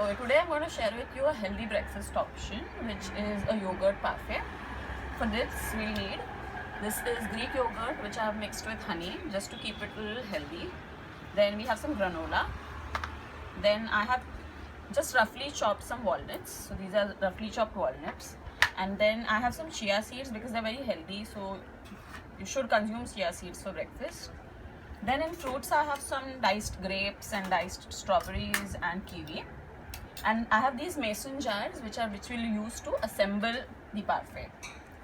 Today I'm going to share with you a healthy breakfast option, which is a yogurt parfait. For this we'll need, this is Greek yogurt which I have mixed with honey just to keep it a little healthy. Then we have some granola. Then I have just roughly chopped some walnuts. So these are roughly chopped walnuts. And then I have some chia seeds because they're very healthy, so you should consume chia seeds for breakfast. Then in fruits I have some diced grapes and diced strawberries and kiwi. And I have these mason jars which we'll use to assemble the parfait.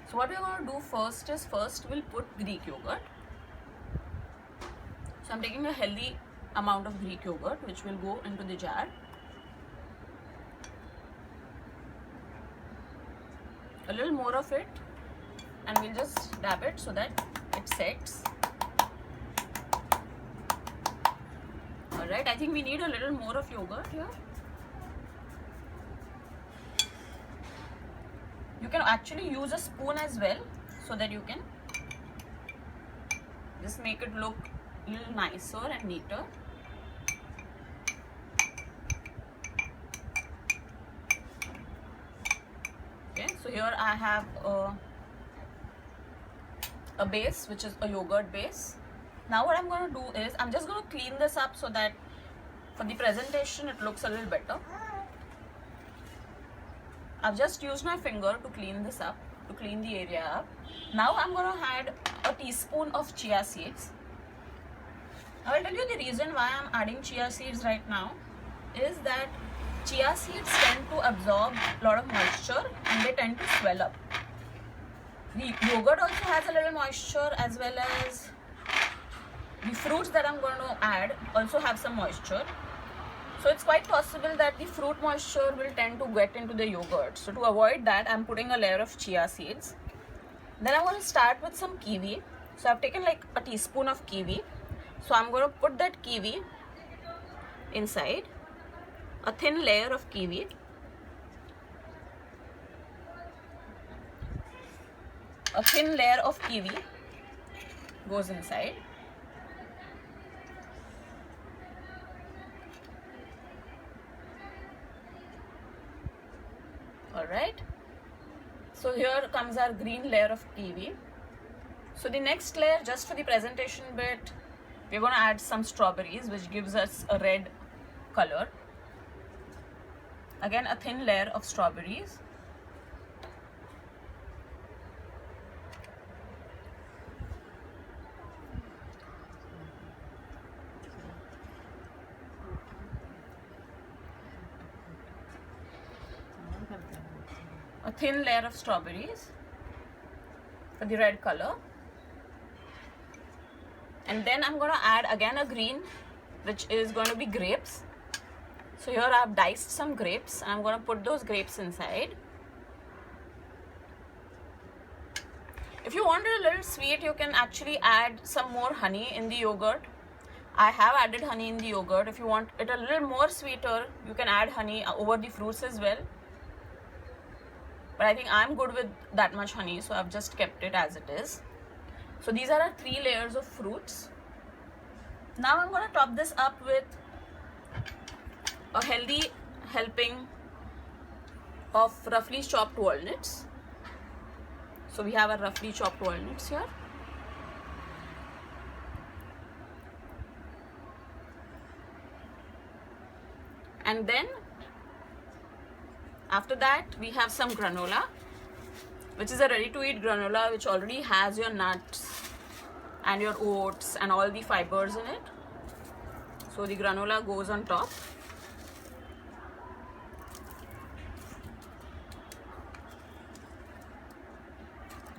So what we're going to do first is we'll put Greek yogurt. So I'm taking a healthy amount of Greek yogurt which will go into the jar. A little more of it, and we'll just dab it so that it sets. Alright, I think we need a little more of yogurt here. You can actually use a spoon as well so that you can just make it look a little nicer and neater. Okay, so here I have a base which is a yogurt base. Now what I'm going to do is I'm just going to clean this up so that for the presentation it looks a little better. I've just used my finger to clean this up, to clean the area up. Now I'm going to add a teaspoon of chia seeds. I'll tell you the reason why I'm adding chia seeds right now is that chia seeds tend to absorb a lot of moisture and they tend to swell up. The yogurt also has a little moisture, as well as the fruits that I'm going to add also have some moisture. So it's quite possible that the fruit moisture will tend to get into the yogurt. So to avoid that, I'm putting a layer of chia seeds. Then I'm going to start with some kiwi. So I've taken like a teaspoon of kiwi. So I'm going to put that kiwi inside. A thin layer of kiwi. A thin layer of kiwi goes inside. Alright, so here comes our green layer of kiwi. So the next layer, just for the presentation bit, we're going to add some strawberries, which gives us a red color. Again, a thin layer of strawberries. A thin layer of strawberries for the red color. And then I'm going to add again a green, which is going to be grapes. So here I have diced some grapes and I'm going to put those grapes inside. If you want it a little sweet, you can actually add some more honey in the yogurt. I have added honey in the yogurt. If you want it a little more sweeter, you can add honey over the fruits as well. But I think I'm good with that much honey, so I've just kept it as it is. So these are our 3 layers of fruits. Now I'm going to top this up with a healthy helping of roughly chopped walnuts. So we have our roughly chopped walnuts here. And then after that we have some granola, which is a ready to eat granola which already has your nuts and your oats and all the fibers in it. So the granola goes on top.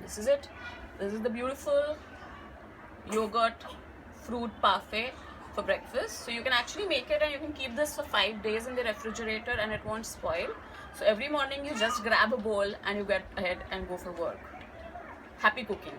This is it. This is the beautiful yogurt fruit parfait for breakfast. So you can actually make it and you can keep this for 5 days in the refrigerator and it won't spoil. So every morning you just grab a bowl and you get ahead and go for work. Happy cooking.